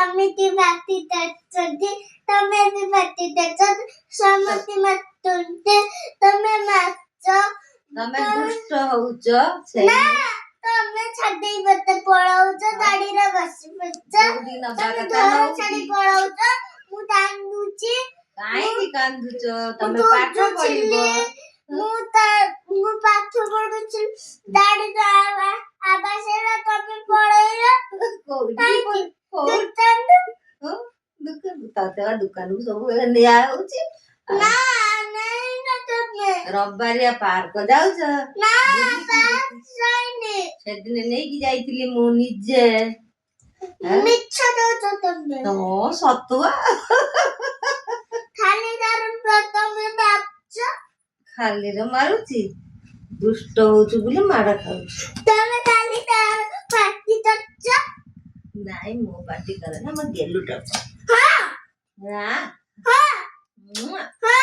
ସମିତି ପାଟି କରୁଛନ୍ତି ତମେ ବି ପାଟି କରୁଛ ସମତି ମାତୁଛନ୍ତି ତମେ ମାଛ ତମେ ଦୁଷ୍ଟ ହଉଛ ନା ତମେ ଛାଡି ମତେ ପଳାଉଛ ଗାଡିରେ ବସି ପଡୁଛ ତମେ ଘର ଛାଡି ପଳାଉଛ ମୁଁ କାନ୍ଦୁଛି କାହିଁକି କାନ୍ଦୁଛ ତମେ ପାଠ ପଢିବ ମୁଁ ପାଠ ପଢୁଛି ଗାଡିର ଆବାସରେ ତମେ ପଳେଇଲ ଦୋକାନକୁ ସବୁବେଳେ ନିଆ ହଉଛି ନା ନାଇଁ ତମେ ରବିବାରିଆ ପାର୍କ ଯାଉଛ ନା ଯାଇନି ସେଦିନ ନେଇକି ଯାଇଥିଲି ମୁଁ ନିଜେ ମିଛ ଦଉଛ ତମେ ସତୁଆ ଖାଲି ତମେ ଭାବୁଛ ଖାଲିରେ ମାରୁଛି ଦୁଷ୍ଟ ହଉଛୁ ବୋଲି ମାଡ ଖାଉଛୁ ତମେ ଖାଲି ପାଟି କରୁଛ ନାଇଁ ମୁଁ ପାଟି କରେ ନା ମୋ ଗେଲୁଟା ହଁ ନା